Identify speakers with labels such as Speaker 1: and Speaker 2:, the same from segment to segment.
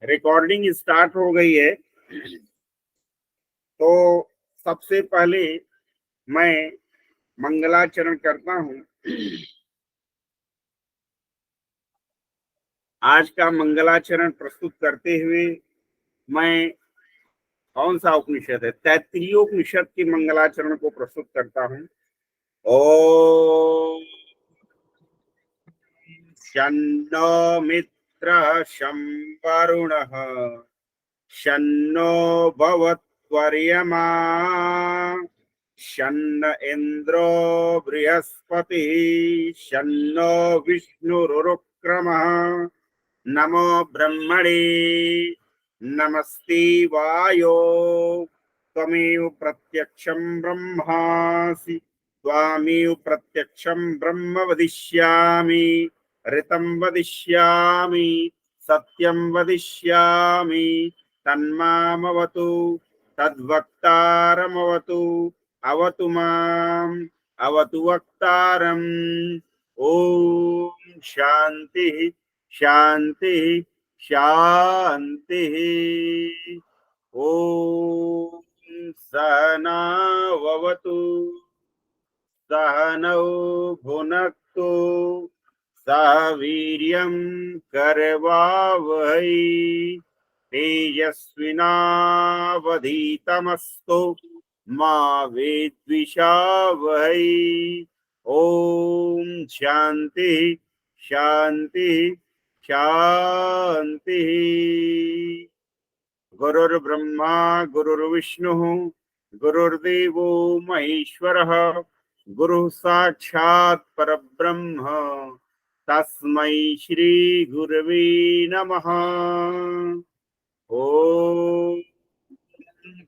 Speaker 1: Recording start हो गई है। तो सबसे पहले मैं मंगलाचरण करता हूँ। आज का मंगलाचरण प्रस्तुत करते हुए मैं कौन सा उपनिषद है, तैत्तिरीयोपनिषद के मंगलाचरण को प्रस्तुत करता हूँ। ओम शन्नो मित्रः शं वरुणः शन्नो भवत्वर्यमा शन्न इन्द्रो बृहस्पतिः शन्नो विष्णुरुक्रमः नमो ब्रह्मणे नमस्ते वायो त्वमेव प्रत्यक्षं ब्रह्मासि त्वामेव प्रत्यक्षं ब्रह्म वदिष्यामि ऋतं वदिष्यामि सत्यं वदिष्यामि तन्मामवतु तद्वक्तारमवतु अवतु माम् अवतु वक्तारम्। ओम शांति शांति शांति। ओम सहनाववतु सहनौ भुनक्तु सह वीर्यं करवावहै तेजस्विनावधीतमस्तु मा विद्विषावहै। ओम शांति शांति शांति। गुरुर्ब्रह्मा गुरुर्विष्णुः गुरुर्देवो महेश्वरः गुरुः साक्षात् परब्रह्म तस्मै श्री गुरवे नमः। ओम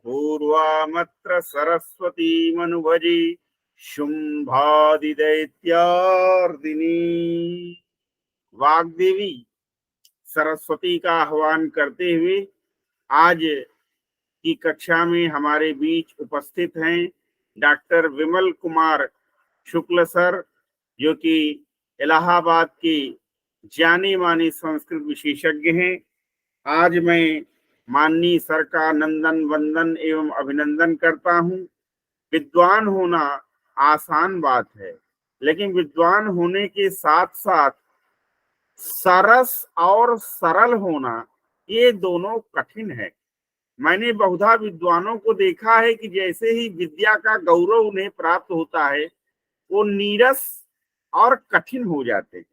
Speaker 1: पूर्वामत्र सरस्वती मनुभजे शुंभादिदैत्यार्दिनी। वाग्देवी सरस्वती का आह्वान करते हुए आज की कक्षा में हमारे बीच उपस्थित हैं डॉक्टर विमल कुमार शुक्ल सर, जो कि इलाहाबाद के जाने माने संस्कृत विशेषज्ञ हैं। आज मैं माननीय सर का नंदन वंदन एवं अभिनंदन करता हूं। विद्वान होना आसान बात है, लेकिन विद्वान होने के साथ साथ सरस और सरल होना, ये दोनों कठिन है। मैंने बहुधा विद्वानों को देखा है कि जैसे ही विद्या का गौरव उन्हें प्राप्त होता है, वो नीरस और कठिन हो जाते हैं।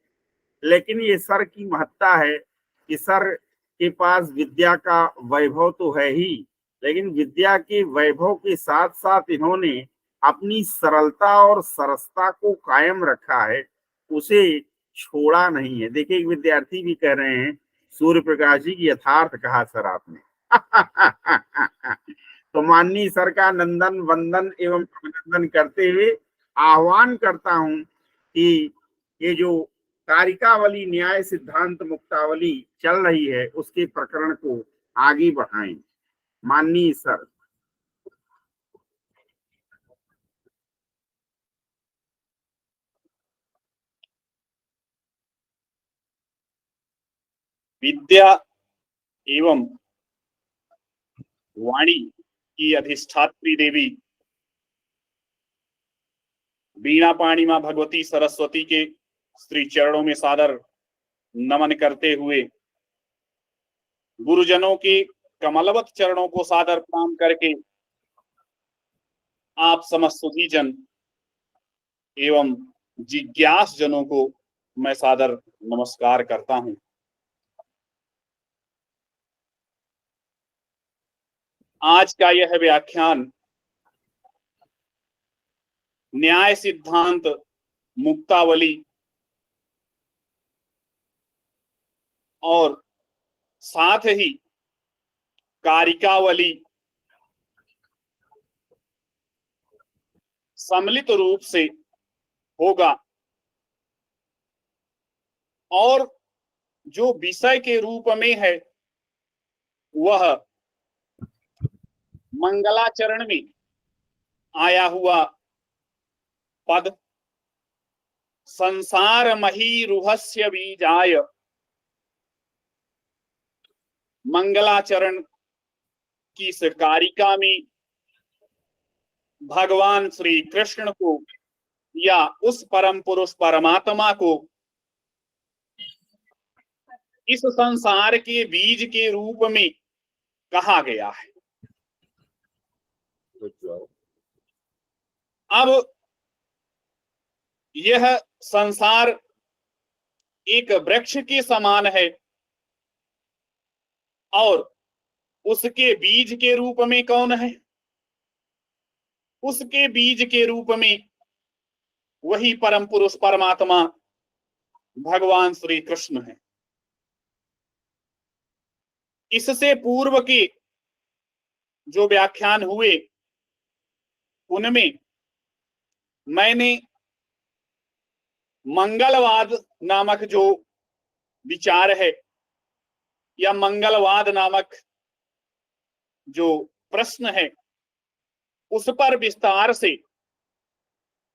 Speaker 1: लेकिन ये सर की महत्ता है कि सर के पास विद्या का वैभव तो है ही, लेकिन विद्या के वैभव के साथ साथ इन्होंने अपनी सरलता और सरसता को कायम रखा है, उसे छोड़ा नहीं है। देखिए, एक विद्यार्थी भी कह रहे हैं, सूर्य प्रकाश जी की यथार्थ कहा सर आपने। तो माननीय सर का नंदन वंदन एवं अभिनंदन करते हुए आह्वान करता हूं कि ये जो कारिकावली न्याय सिद्धांत मुक्तावली चल रही है, उसके प्रकरण को आगे बढ़ाएं। माननीय सर।
Speaker 2: विद्या एवं वाणी की अधिष्ठात्री देवी बीणा पाणी मां भगवती सरस्वती के श्री चरणों में सादर नमन करते हुए, गुरुजनों के कमलवत चरणों को सादर प्रणाम करके आप समस्त सुधी जन एवं जिज्ञास जनों को मैं सादर नमस्कार करता हूं। आज का यह व्याख्यान न्याय सिद्धांत मुक्तावली और साथ ही कारिकावली सम्मिलित रूप से होगा, और जो विषय के रूप में है वह मंगलाचरण में आया हुआ पद संसार मही रुहस्य बीजाय मंगलाचरण की इस कारिका में भगवान श्री कृष्ण को या उस परम पुरुष परमात्मा को इस संसार के बीज के रूप में कहा गया है। अब यह संसार एक वृक्ष के समान है और उसके बीज के रूप में कौन है? उसके बीज के रूप में वही परम पुरुष परमात्मा भगवान श्री कृष्ण है। इससे पूर्व के जो व्याख्यान हुए उनमें मैंने मंगलवाद नामक जो विचार है या मंगलवाद नामक जो प्रश्न है उस पर विस्तार से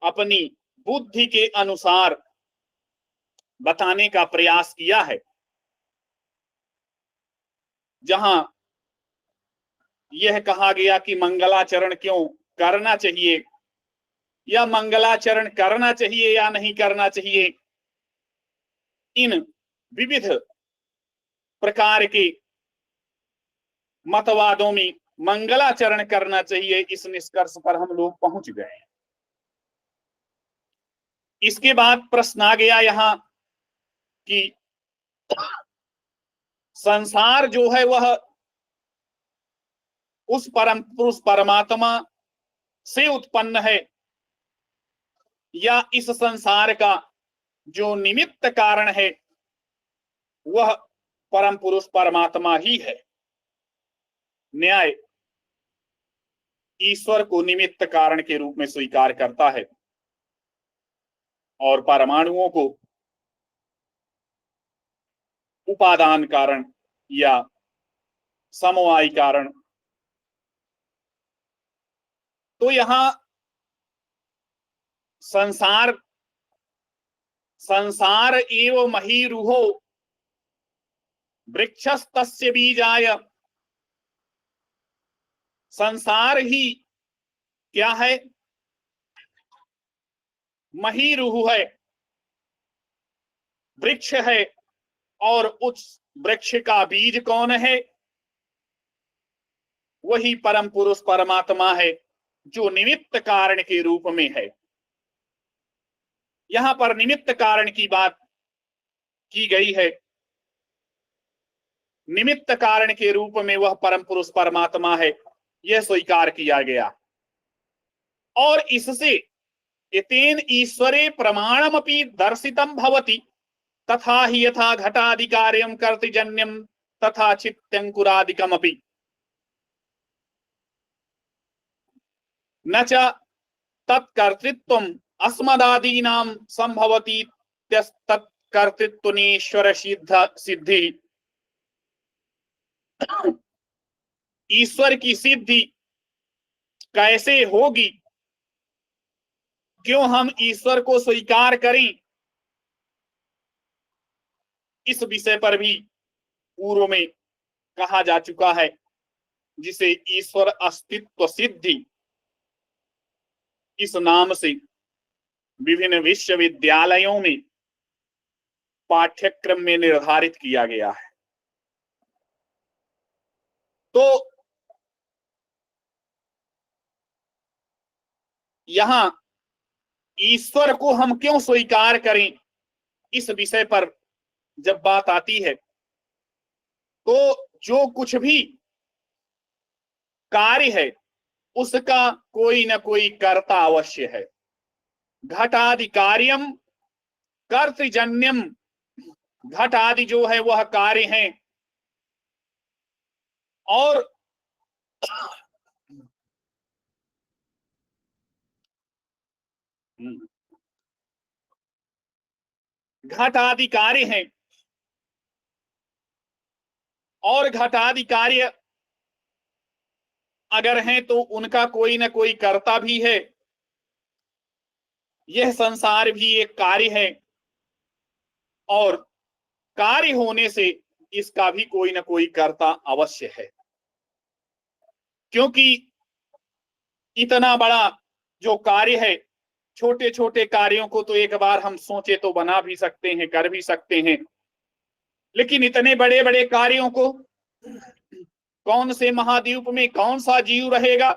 Speaker 2: अपनी बुद्धि के अनुसार बताने का प्रयास किया है। जहां यह कहा गया कि मंगलाचरण क्यों करना चाहिए या मंगलाचरण करना चाहिए या नहीं करना चाहिए, इन विविध प्रकार के मतवादों में मंगलाचरण करना चाहिए, इस निष्कर्ष पर हम लोग पहुंच गए। इसके बाद प्रश्न आ गया यहां कि संसार जो है वह उस परम पुरुष परमात्मा से उत्पन्न है या इस संसार का जो निमित्त कारण है वह परम पुरुष परमात्मा ही है। न्याय ईश्वर को निमित्त कारण के रूप में स्वीकार करता है और परमाणुओं को उपादान कारण या समवायी कारण। तो यहां संसार एव महीरुहो वृक्षस्तस्य बीजाय, संसार ही क्या है? महीरुह है, वृक्ष है और उस वृक्ष का बीज कौन है? वही परम पुरुष परमात्मा है जो निमित्त कारण के रूप में है। यहां पर निमित्त कारण की बात की गई है। निमित्त कारण के रूप में वह परम पुरुष परमात्मा है, यह स्वीकार किया गया। और इससे एतेन ईश्वरे प्रमाणमपि दर्शितम भवति तथा हि यथा घटाधिकार्यं कर्तृजन्यम तथा चित्तंकुरादिकमपि न च तत्कर्तृत्वम् अस्मदादीनां संभवति तत्कर्तृत्वनीश्वर सिद्धि। ईश्वर की सिद्धि कैसे होगी? क्यों हम ईश्वर को स्वीकार करें? इस विषय पर भी पूर्व में कहा जा चुका है, जिसे ईश्वर अस्तित्व सिद्धि इस नाम से विभिन्न विश्वविद्यालयों में पाठ्यक्रम में निर्धारित किया गया है। तो यहां ईश्वर को हम क्यों स्वीकार करें, इस विषय पर जब बात आती है तो जो कुछ भी कार्य है उसका कोई ना कोई कर्ता अवश्य है। घटादि कार्यम कर्तृजन्यम, घट आदि जो है वह कार्य है और घट आदि कार्य हैं और घट आदि कार्य अगर हैं तो उनका कोई ना कोई कर्ता भी है। यह संसार भी एक कार्य है और कार्य होने से इसका भी कोई ना कोई कर्ता अवश्य है, क्योंकि इतना बड़ा जो कार्य है, छोटे छोटे कार्यों को तो एक बार हम सोचे तो बना भी सकते हैं, कर भी सकते हैं, लेकिन इतने बड़े बड़े कार्यों को कौन से महाद्वीप में कौन सा जीव रहेगा,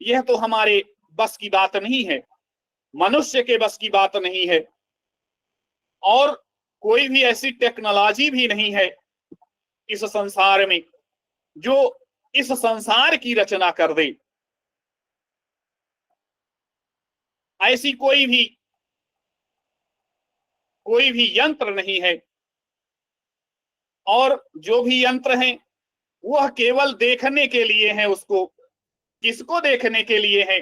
Speaker 2: यह तो हमारे बस की बात नहीं है, मनुष्य के बस की बात नहीं है, और कोई भी ऐसी टेक्नोलॉजी भी नहीं है इस संसार में जो इस संसार की रचना कर दे। ऐसी कोई भी यंत्र नहीं है, और जो भी यंत्र हैं वह केवल देखने के लिए हैं। उसको किसको देखने के लिए है?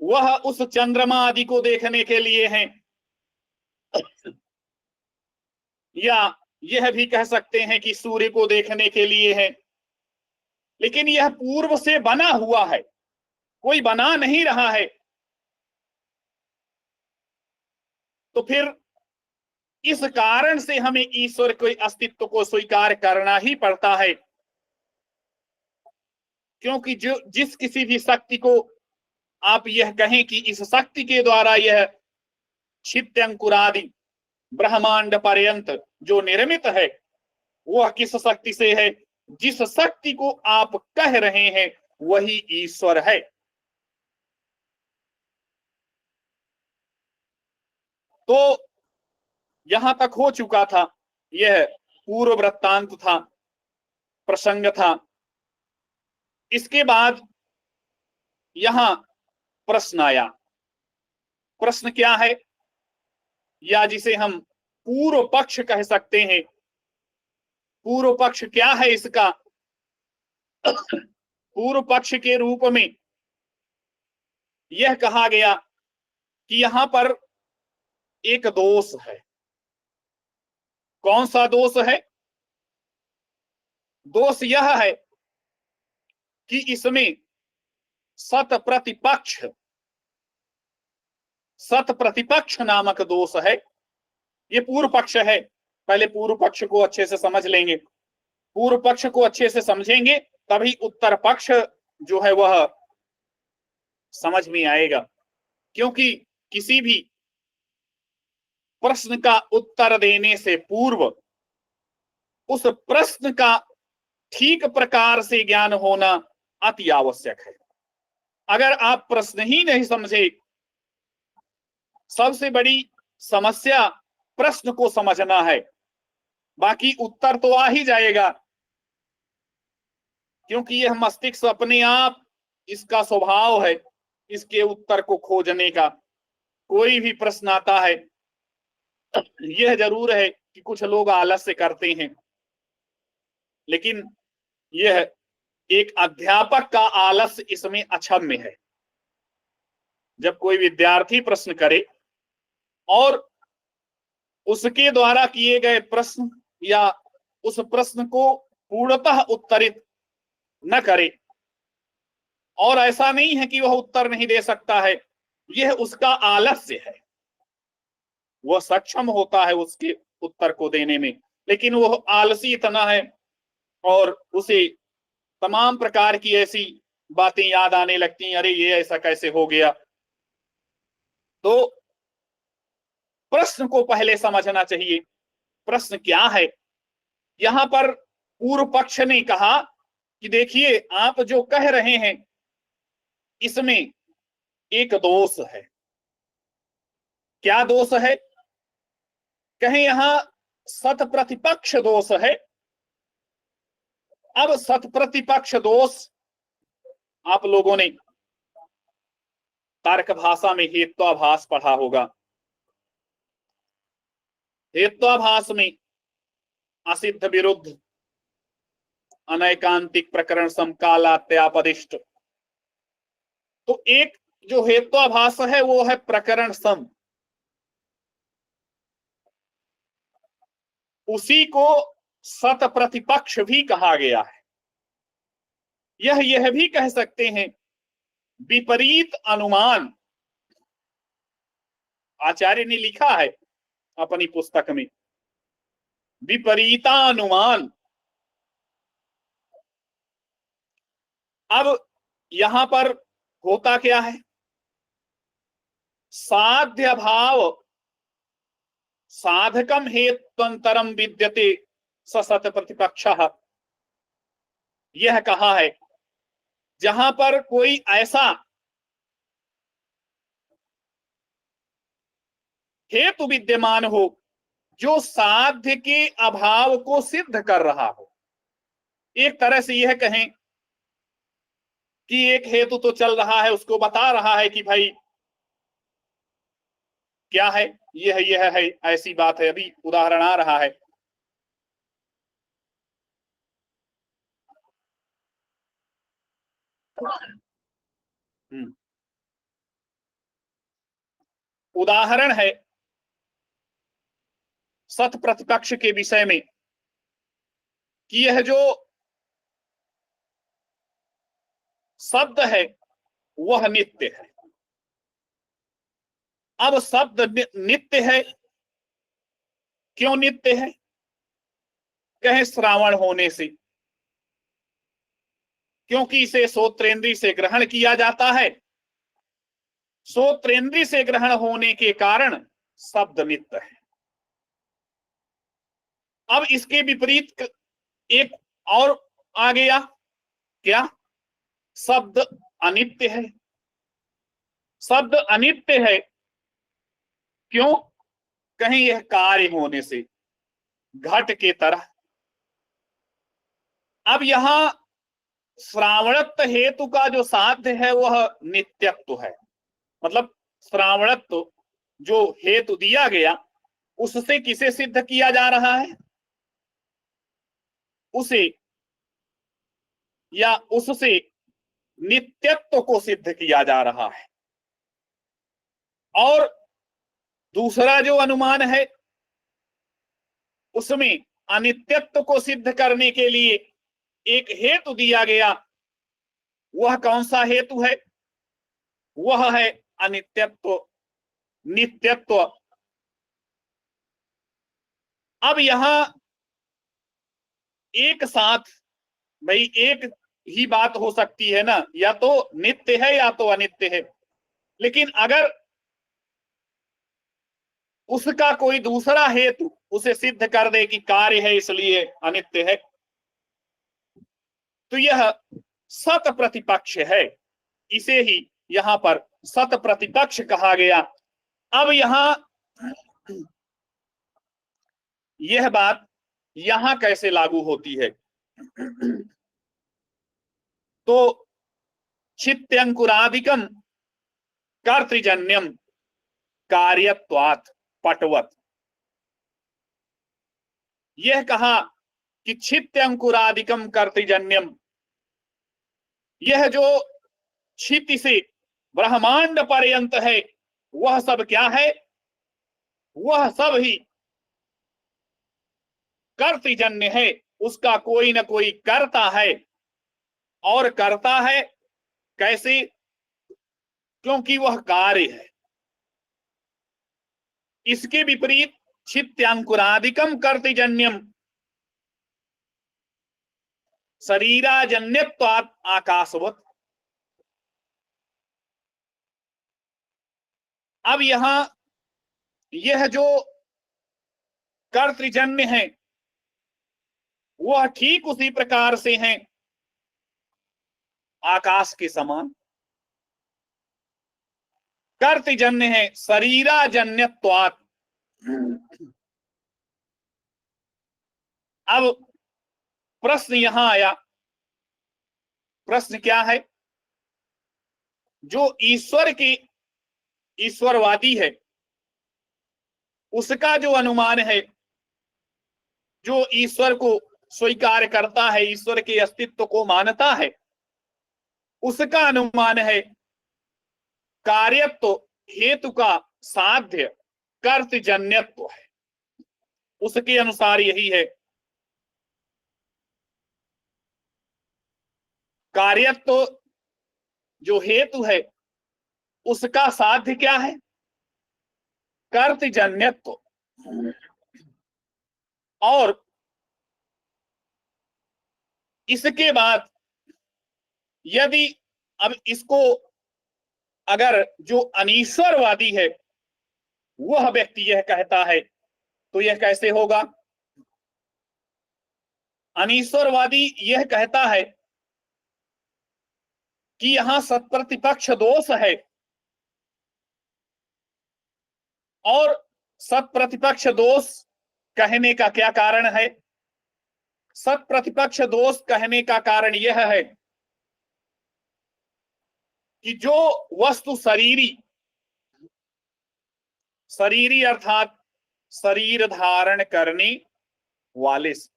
Speaker 2: वह उस चंद्रमा आदि को देखने के लिए हैं, या यह भी कह सकते हैं कि सूर्य को देखने के लिए है। लेकिन यह पूर्व से बना हुआ है, कोई बना नहीं रहा है। तो फिर इस कारण से हमें ईश्वर के अस्तित्व को स्वीकार करना ही पड़ता है, क्योंकि जो जिस किसी भी शक्ति को आप यह कहें कि इस शक्ति के द्वारा यह छिद्यंकुरादि ब्रह्मांड पर्यंत जो निर्मित है, वह किस शक्ति से है? जिस शक्ति को आप कह रहे हैं वही ईश्वर है। तो यहां तक हो चुका था, यह पूर्व वृत्तांत था, प्रसंग था। इसके बाद यहां प्रश्न आया। प्रश्न क्या है, या जिसे हम पूर्व पक्ष कह सकते हैं। पूर्व पक्ष क्या है इसका? पूर्व पक्ष के रूप में यह कहा गया कि यहां पर एक दोष है। कौन सा दोष है? दोष यह है कि इसमें सत प्रतिपक्ष नामक दोष है। ये पूर्व पक्ष है। पहले पूर्व पक्ष को अच्छे से समझ लेंगे। पूर्व पक्ष को अच्छे से समझेंगे तभी उत्तर पक्ष जो है वह समझ में आएगा। क्योंकि किसी भी प्रश्न का उत्तर देने से पूर्व उस प्रश्न का ठीक प्रकार से ज्ञान होना अति आवश्यक है। अगर आप प्रश्न ही नहीं समझे, सबसे बड़ी समस्या प्रश्न को समझना है, बाकी उत्तर तो आ ही जाएगा, क्योंकि यह मस्तिष्क अपने आप, इसका स्वभाव है इसके उत्तर को खोजने का। कोई भी प्रश्न आता है, यह जरूर है कि कुछ लोग आलस्य करते हैं, लेकिन यह एक अध्यापक का आलस्य इसमें अक्षम्य है। जब कोई विद्यार्थी प्रश्न करे और उसके द्वारा किए गए प्रश्न या उस प्रश्न को पूर्णतः उत्तरित न करे, और ऐसा नहीं है कि वह उत्तर नहीं दे सकता है, यह उसका आलस्य है। वह सक्षम होता है उसके उत्तर को देने में, लेकिन वह आलसी इतना है और उसे तमाम प्रकार की ऐसी बातें याद आने लगती हैं, अरे ये ऐसा कैसे हो गया। तो प्रश्न को पहले समझना चाहिए, प्रश्न क्या है। यहां पर पूर्व पक्ष ने कहा कि देखिए, आप जो कह रहे हैं इसमें एक दोष है। क्या दोष है? कहें यहां सत प्रतिपक्ष दोष है। अब सत प्रतिपक्ष दोष आप लोगों ने तर्क भाषा में हेत्वाभास पढ़ा होगा। हेत्वाभास में असिद्ध विरुद्ध अनैकांतिक प्रकरण समकालात्यापदिष्ट। तो एक जो हेत्वाभास है वो है प्रकरण सम, उसी को सत प्रतिपक्ष भी कहा गया है। यह भी कह सकते हैं विपरीत अनुमान। आचार्य ने लिखा है अपनी पुस्तक में विपरीतानुमान। अब यहां पर होता क्या है, साध्य भाव साधकम हेत्वंतरम विद्यते स सत प्रतिपक्षः। यह कहा है जहां पर कोई ऐसा हेतु विद्यमान हो जो साध्य के अभाव को सिद्ध कर रहा हो। एक तरह से यह कहें कि एक हेतु तो चल रहा है, उसको बता रहा है कि भाई क्या है, यह है, ऐसी बात है। अभी उदाहरण आ रहा है, उदाहरण है सत प्रतिपक्ष के विषय में कि यह जो शब्द है वह नित्य है। अब शब्द नित्य है, क्यों नित्य है, कहे श्रावण होने से, क्योंकि इसे श्रोत्रेंद्रिय से ग्रहण किया जाता है। श्रोत्रेंद्रिय से ग्रहण होने के कारण शब्द नित्य है। अब इसके विपरीत एक और आ गया, क्या, शब्द अनित्य है। शब्द अनित्य है क्यों, कहीं यह कार्य होने से, घट के तरह। अब यहां श्रावणत्व हेतु का जो साध्य है वह नित्यत्व है। मतलब श्रावणत्व जो हेतु दिया गया उससे किसे सिद्ध किया जा रहा है, उसे या उससे नित्यत्व को सिद्ध किया जा रहा है। और दूसरा जो अनुमान है उसमें अनित्यत्व को सिद्ध करने के लिए एक हेतु दिया गया। वह कौन सा हेतु है, वह है अनित्यत्व, नित्यत्व। अब यहां एक साथ भाई एक ही बात हो सकती है ना, या तो नित्य है या तो अनित्य है। लेकिन अगर उसका कोई दूसरा हेतु उसे सिद्ध कर दे कि कार्य है इसलिए अनित्य है, तो यह सत प्रतिपक्ष है। इसे ही यहां पर सत प्रतिपक्ष कहा गया। अब यहां यह बात यहां कैसे लागू होती है, तो चित्त्यंकुरादिकम कर्तृजन्यम कार्यत्वात् पटवत। यह कहा कि छित्यंकुरादिकम कर्तृजन्यम, यह जो क्षिति से ब्रह्मांड पर्यंत है वह सब क्या है, वह सब ही कर्तृजन्य है। उसका कोई ना कोई करता है, और करता है कैसे, क्योंकि वह कार्य है। इसके विपरीत छित्यांकुरादिकम कर्तृजन्यम शरीराजन्यत्वात् आकाशवत। अब यहां यह जो कर्तृजन्य है वह ठीक उसी प्रकार से है आकाश के समान। कर्तृजन्य है शरीराजन्यत्वात्। अब प्रश्न यहां आया, प्रश्न क्या है, जो ईश्वर की ईश्वरवादी है उसका जो अनुमान है, जो ईश्वर को स्वीकार करता है, ईश्वर के अस्तित्व को मानता है, उसका अनुमान है कार्यत्व हेतु का साध्य कर्तृजन्यत्व है। उसके अनुसार यही है, कार्यत्व जो हेतु है उसका साध्य क्या है, कर्तृजन्यत्व। और इसके बाद यदि अब इसको अगर जो अनीश्वरवादी है वह व्यक्ति यह कहता है तो यह कैसे होगा? अनीश्वरवादी यह कहता है कि यहां सत्प्रतिपक्ष दोष है, और सत्प्रतिपक्ष दोष कहने का क्या कारण है? सत्प्रतिपक्ष दोष कहने का कारण यह है कि जो वस्तु शरीरी अर्थात शरीर धारण करने वाले से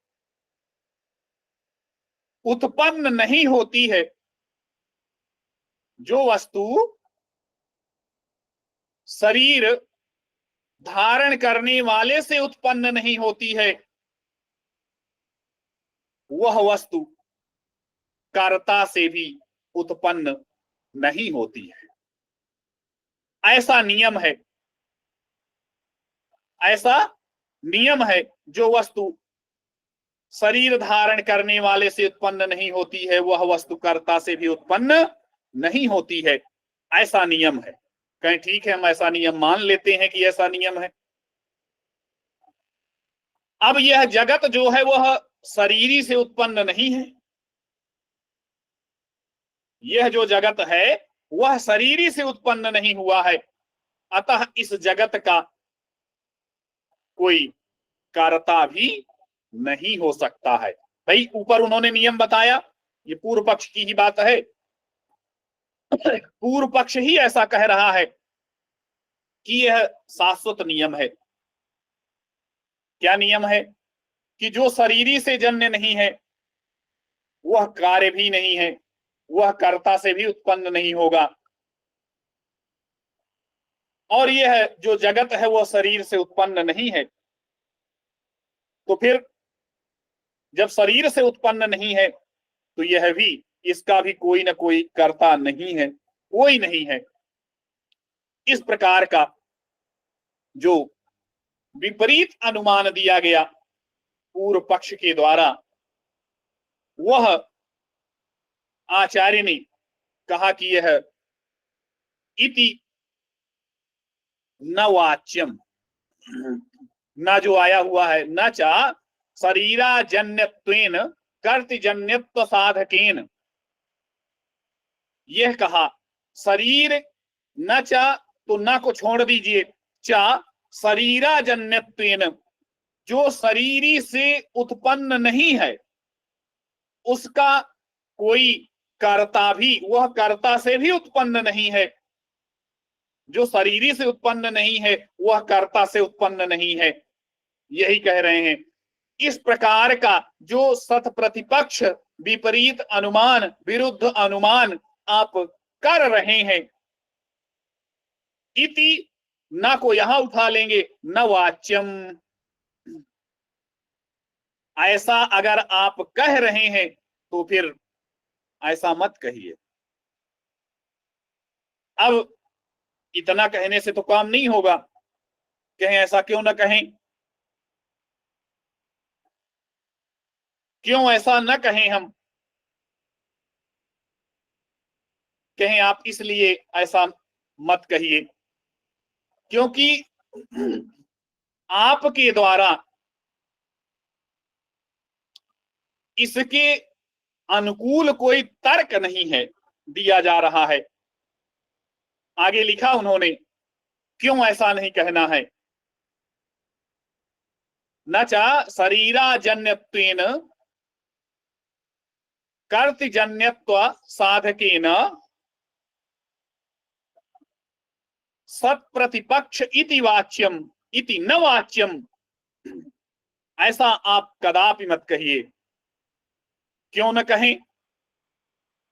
Speaker 2: उत्पन्न नहीं होती है, जो वस्तु शरीर धारण करने वाले से उत्पन्न नहीं होती है, वह वस्तु कर्ता से भी उत्पन्न नहीं होती है। ऐसा नियम है, ऐसा नियम है। जो वस्तु शरीर धारण करने वाले से उत्पन्न नहीं होती है, वह वस्तु कर्ता से भी उत्पन्न नहीं होती है। ऐसा नियम है। कहें ठीक है, हम ऐसा नियम मान लेते हैं कि ऐसा नियम है। अब यह जगत जो है वह शरीरी से उत्पन्न नहीं है। यह जो जगत है वह शरीरी से उत्पन्न नहीं हुआ है, अतः इस जगत का कोई कर्ता भी नहीं हो सकता है। भाई ऊपर उन्होंने नियम बताया, ये पूर्व पक्ष की ही बात है। पूर्व पक्ष ही ऐसा कह रहा है कि यह शाश्वत नियम है। क्या नियम है? कि जो शरीरी से जन्य नहीं है वह कार्य भी नहीं है, वह कर्ता से भी उत्पन्न नहीं होगा, और यह जो जगत है वह शरीर से उत्पन्न नहीं है। तो फिर जब शरीर से उत्पन्न नहीं है तो यह भी, इसका भी कोई ना कोई कर्ता नहीं है, कोई नहीं है। इस प्रकार का जो विपरीत अनुमान दिया गया पूर्व पक्ष के द्वारा, वह आचार्य ने कहा कि यह इति न वाच्यम, न जो आया हुआ है, न चा शरीराजन्यत्वेन कर्तजन्यत्व साधकेन, यह कहा शरीर न चा, तो न को छोड़ दीजिए, चा शरीराजन्यत्वेन, जो शरीरी से उत्पन्न नहीं है उसका कोई कर्ता भी, वह कर्ता से भी उत्पन्न नहीं है। जो शरीरी से उत्पन्न नहीं है वह कर्ता से उत्पन्न नहीं है, यही कह रहे हैं। इस प्रकार का जो सत प्रतिपक्ष विपरीत अनुमान, विरुद्ध अनुमान आप कर रहे हैं, इति न को यहां उठा लेंगे, न वाच्यम, ऐसा अगर आप कह रहे हैं तो फिर ऐसा मत कहिए। अब इतना कहने से तो काम नहीं होगा, कहें ऐसा क्यों ना कहें, क्यों ऐसा न कहें हम? कहें आप इसलिए ऐसा मत कहिए क्योंकि आपके द्वारा इसके अनुकूल कोई तर्क नहीं है दिया जा रहा है। आगे लिखा उन्होंने, क्यों ऐसा नहीं कहना है? न चा शरीराजन्यत्वेन कर्तजन्यत्व साधकेन सत्प्रतिपक्ष इति वाच्यम, इति न वाच्यम, ऐसा आप कदापि मत कहिए। क्यों न कहें?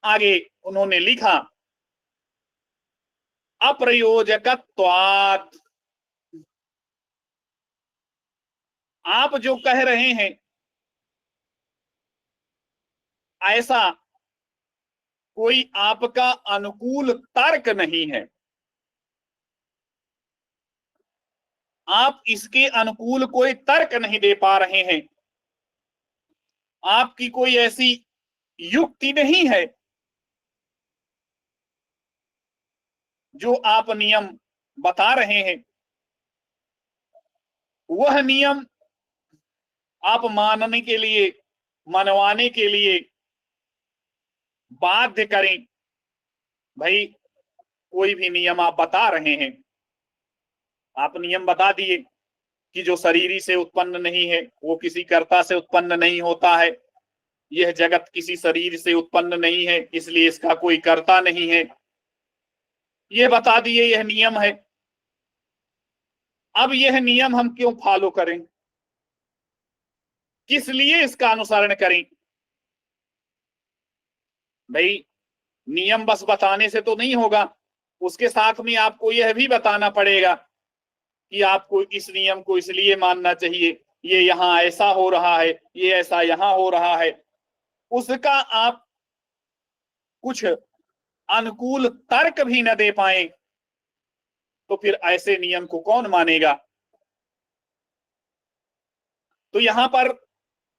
Speaker 2: आगे उन्होंने लिखा, अप्रयोजकत्वात्, आप जो कह रहे हैं ऐसा कोई आपका अनुकूल तर्क नहीं है। आप इसके अनुकूल कोई तर्क नहीं दे पा रहे हैं, आपकी कोई ऐसी युक्ति नहीं है जो आप नियम बता रहे हैं, वह नियम आप मानने के लिए, मनवाने के लिए बाध्य करें। भाई कोई भी नियम आप बता रहे हैं, आप नियम बता दिए कि जो शरीरी से उत्पन्न नहीं है वो किसी कर्ता से उत्पन्न नहीं होता है, यह जगत किसी शरीर से उत्पन्न नहीं है इसलिए इसका कोई कर्ता नहीं है, यह बता दिए, यह नियम है। अब यह नियम हम क्यों फॉलो करें, किस लिए इसका अनुसरण करें? भाई नियम बस बताने से तो नहीं होगा, उसके साथ में आपको यह भी बताना पड़ेगा कि आपको इस नियम को इसलिए मानना चाहिए, ये यहां ऐसा हो रहा है, ये ऐसा यहां हो रहा है। उसका आप कुछ अनुकूल तर्क भी न दे पाए तो फिर ऐसे नियम को कौन मानेगा? तो यहां पर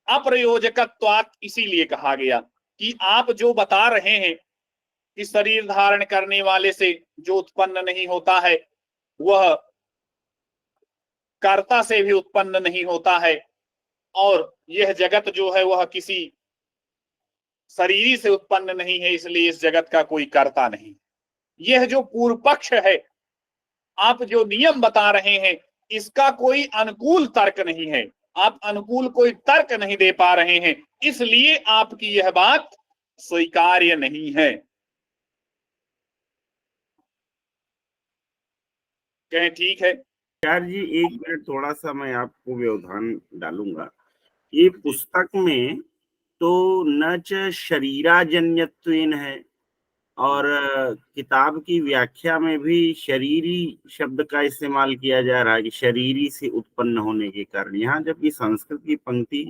Speaker 2: अप्रयोजकत्वात् इसीलिए कहा गया कि आप जो बता रहे हैं कि शरीर धारण करने वाले से जो उत्पन्न नहीं होता है वह कर्ता से भी उत्पन्न नहीं होता है, और यह जगत जो है वह किसी शरीरी से उत्पन्न नहीं है इसलिए इस जगत का कोई कर्ता नहीं। यह जो पूर्व पक्ष है, आप जो नियम बता रहे हैं, इसका कोई अनुकूल तर्क नहीं है, आप अनुकूल कोई तर्क नहीं दे पा रहे हैं, इसलिए आपकी यह बात स्वीकार्य नहीं है। कहें ठीक है
Speaker 1: आचार्य जी, एक मिनट, थोड़ा सा मैं आपको व्यवधान डालूंगा। ये पुस्तक में तो न च शरीराजन्यत्वेन है, और किताब की व्याख्या में भी शरीरी शब्द का इस्तेमाल किया जा रहा है कि शरीरी से उत्पन्न होने के कारण, यहाँ जबकि संस्कृत की पंक्ति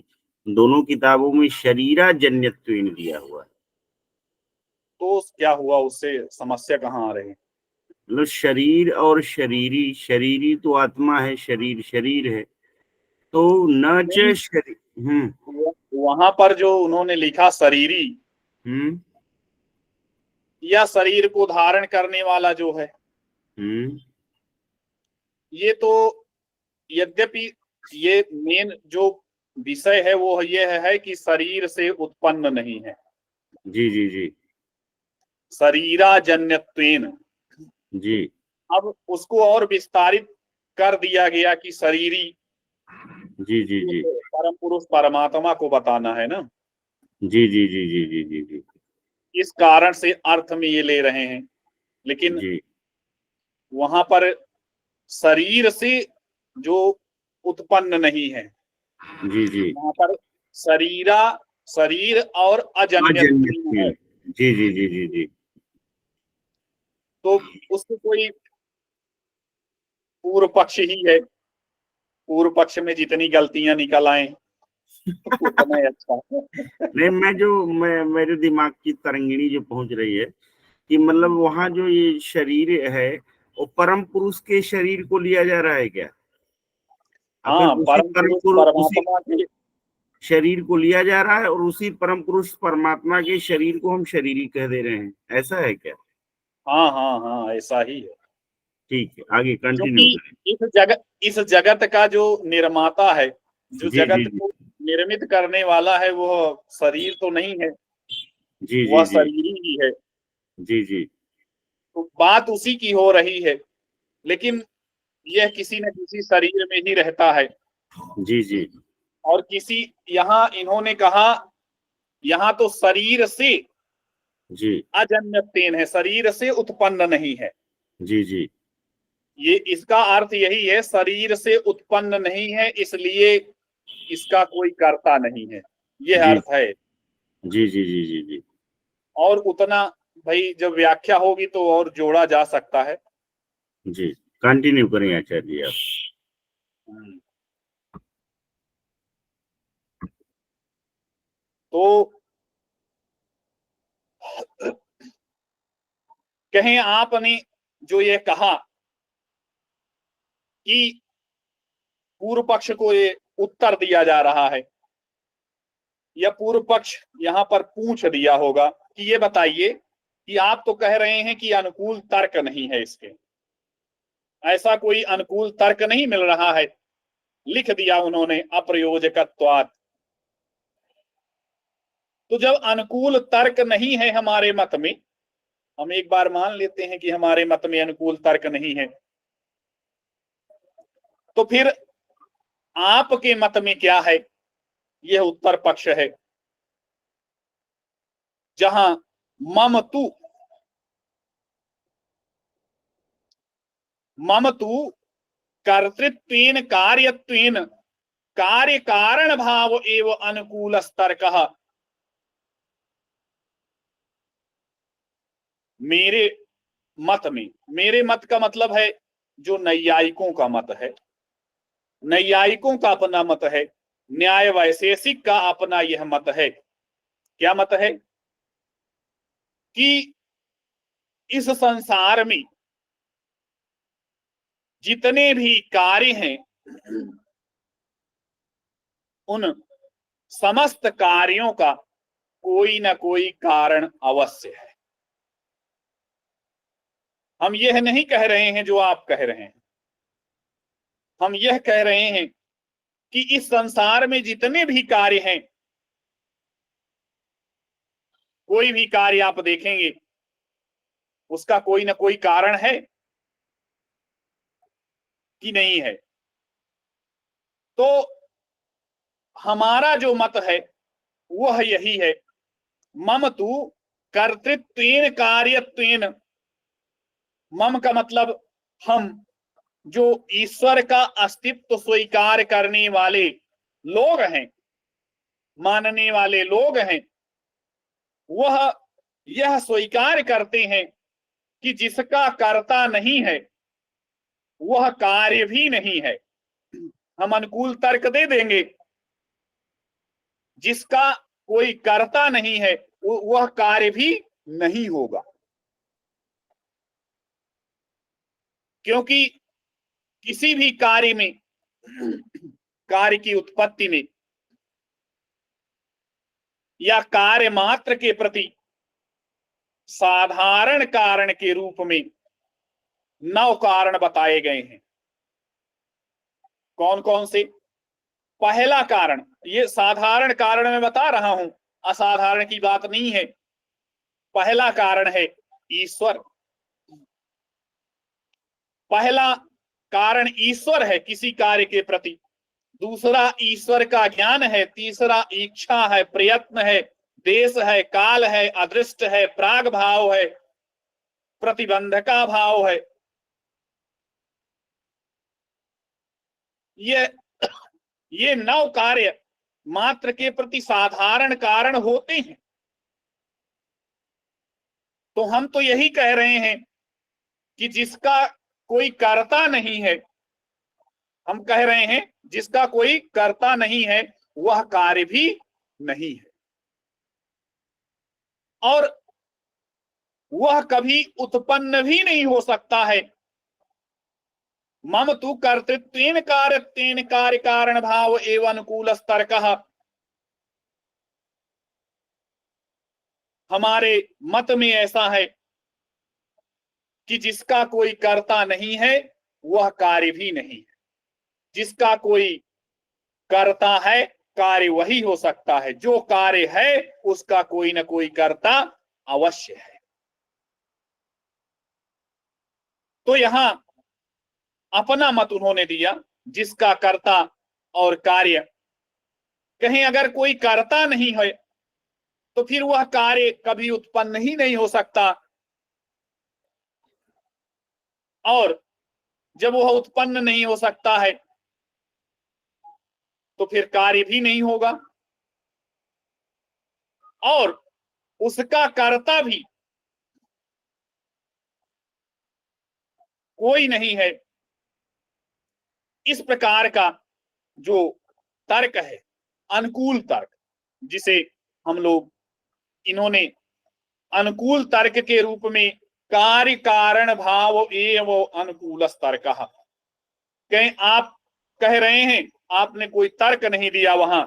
Speaker 1: दोनों किताबों में शरीराजन्यत्वेन दिया हुआ है।
Speaker 2: तो क्या हुआ, उससे समस्या कहाँ आ रही है?
Speaker 1: मतलब शरीर और शरीरी, शरीरी तो आत्मा है, शरीर शरीर है, तो न च
Speaker 2: नहीं,
Speaker 1: शरीर।
Speaker 2: वहां पर जो उन्होंने लिखा शरीरी,
Speaker 1: हम्म
Speaker 2: या शरीर को धारण करने वाला जो है,
Speaker 1: हम्म
Speaker 2: ये तो यद्यपि ये मेन जो विषय है वो यह है कि शरीर से उत्पन्न नहीं है,
Speaker 1: जी जी जी
Speaker 2: शरीराजन्यत्वेन।
Speaker 1: जी
Speaker 2: अब उसको और विस्तारित कर दिया गया कि शरीरी,
Speaker 1: जी जी जी
Speaker 2: परम पुरुष परमात्मा को बताना है ना,
Speaker 1: जी जी जी जी जी जी जी
Speaker 2: इस कारण से अर्थ में ये ले रहे हैं। लेकिन
Speaker 1: जी
Speaker 2: वहां पर शरीर से जो उत्पन्न नहीं है,
Speaker 1: जी जी
Speaker 2: वहां पर शरीरा, शरीर और अजन्य है।
Speaker 1: अजन्य। जी जी जी जी जी
Speaker 2: तो उसको कोई पूर्व पक्ष ही है, पूर्व पक्ष में जितनी गलतियां निकल आए उतना ही अच्छा।
Speaker 1: नहीं, मैं मेरे दिमाग की तरंगिणी जो पहुंच रही है कि मतलब वहां जो ये शरीर है वो परम पुरुष के शरीर को लिया जा रहा है क्या? और फिर
Speaker 2: हाँ,
Speaker 1: उसी
Speaker 2: परम
Speaker 1: परम
Speaker 2: पुरुष
Speaker 1: पुरुष, उसी
Speaker 2: परमात्मा के,
Speaker 1: शरीर को लिया जा रहा है और उसी परम पुरुष परमात्मा के शरीर को हम शरीरी कह दे रहे हैं, ऐसा है क्या?
Speaker 2: हाँ हाँ हाँ, ऐसा ही है।
Speaker 1: ठीक है, आगे कंटिन्यू
Speaker 2: क्योंकि
Speaker 1: करें।
Speaker 2: इस जगत का जो निर्माता है, जो
Speaker 1: जी जी
Speaker 2: जगत
Speaker 1: जी
Speaker 2: को निर्मित करने वाला है, वो शरीर तो नहीं है,
Speaker 1: जी जी
Speaker 2: वह
Speaker 1: जी
Speaker 2: शरीरी ही है।
Speaker 1: जी जी
Speaker 2: तो बात उसी की हो रही है, लेकिन यह किसी न किसी शरीर में ही रहता है।
Speaker 1: जी जी
Speaker 2: और किसी, यहाँ इन्होंने कहा, यहाँ तो शरीर से
Speaker 1: जी
Speaker 2: अजन्यतेन है, शरीर से उत्पन्न नहीं है।
Speaker 1: जी जी
Speaker 2: ये इसका अर्थ यही है, शरीर से उत्पन्न नहीं है इसलिए इसका कोई कर्ता नहीं है, यह
Speaker 1: जी
Speaker 2: अर्थ है।
Speaker 1: जी जी जी जी जी
Speaker 2: और उतना भाई जब व्याख्या होगी तो और जोड़ा जा सकता है।
Speaker 1: जी कंटिन्यू करें आचार्य जी आप।
Speaker 2: तो कहें आपने जो ये कहा कि पूर्व पक्ष को ये उत्तर दिया जा रहा है, या पूर्व पक्ष यहां पर पूछ दिया होगा कि ये बताइए कि आप तो कह रहे हैं कि अनुकूल तर्क नहीं है, इसके ऐसा कोई अनुकूल तर्क नहीं मिल रहा है। लिख दिया उन्होंने अप्रयोजकत्वात्। तो जब अनुकूल तर्क नहीं है हमारे मत में, हम एक बार मान लेते हैं कि हमारे मत में अनुकूल तर्क नहीं है, तो फिर आपके मत में क्या है? यह उत्तर पक्ष है, जहां मम तु कर्तृत्वेन कार्यत्वेन कार्य कारण भाव एवं अनुकूल तर्कः। मेरे मत में, मेरे मत का मतलब है जो नैयायिकों का मत है, नैयायिकों का अपना मत है, न्याय वैशेषिक का अपना यह मत है। क्या मत है? कि इस संसार में जितने भी कार्य हैं, उन समस्त कार्यों का कोई ना कोई कारण अवश्य है। हम यह नहीं कह रहे हैं जो आप कह रहे हैं, हम यह कह रहे हैं कि इस संसार में जितने भी कार्य हैं, कोई भी कार्य आप देखेंगे उसका कोई ना कोई कारण है कि नहीं है। तो हमारा जो मत है वह यही है, मम तु कर्तृत्वेन कार्यत्वेन। मम का मतलब हम, जो ईश्वर का अस्तित्व स्वीकार करने वाले लोग हैं, मानने वाले लोग हैं, वह यह स्वीकार करते हैं कि जिसका कर्ता नहीं है वह कार्य भी नहीं है। हम अनुकूल तर्क दे देंगे, जिसका कोई कर्ता नहीं है वह कार्य भी नहीं होगा, क्योंकि किसी भी कार्य में, कार्य की उत्पत्ति में या कार्य मात्र के प्रति साधारण कारण के रूप में 9 कारण बताए गए हैं। कौन कौन से? पहला कारण, ये साधारण कारण मैं बता रहा हूं, असाधारण की बात नहीं है। पहला कारण है ईश्वर। पहला कारण ईश्वर है किसी कार्य के प्रति, दूसरा ईश्वर का ज्ञान है, तीसरा इच्छा है, प्रयत्न है, देश है, काल है, अदृष्ट है, प्राग भाव है, प्रतिबंध का भाव है। ये 9 कार्य मात्र के प्रति साधारण कारण होते हैं। तो हम तो यही कह रहे हैं कि जिसका कोई कर्ता नहीं है, हम कह रहे हैं जिसका कोई कर्ता नहीं है वह कार्य भी नहीं है, और वह कभी उत्पन्न भी नहीं हो सकता है। मम तु कर्तृत्वेन कार्यत्वेन कार्य कारण भाव एवं अनुकूल तर्कः। हमारे मत में ऐसा है कि जिसका कोई कर्ता नहीं है वह कार्य भी नहीं है, जिसका कोई कर्ता है कार्य वही हो सकता है, जो कार्य है उसका कोई ना कोई कर्ता अवश्य है। तो यहां अपना मत उन्होंने दिया, जिसका कर्ता और कार्य। कहीं अगर कोई कर्ता नहीं है तो फिर वह कार्य कभी उत्पन्न ही नहीं हो सकता, और जब वह उत्पन्न नहीं हो सकता है तो फिर कार्य भी नहीं होगा, और उसका कर्ता भी कोई नहीं है। इस प्रकार का जो तर्क है, अनुकूल तर्क, जिसे हम लोग, इन्होंने अनुकूल तर्क के रूप में कार्य कारण भाव एवं अनुकूल तर्क कहें। आप कह रहे हैं, आपने कोई तर्क नहीं दिया वहां,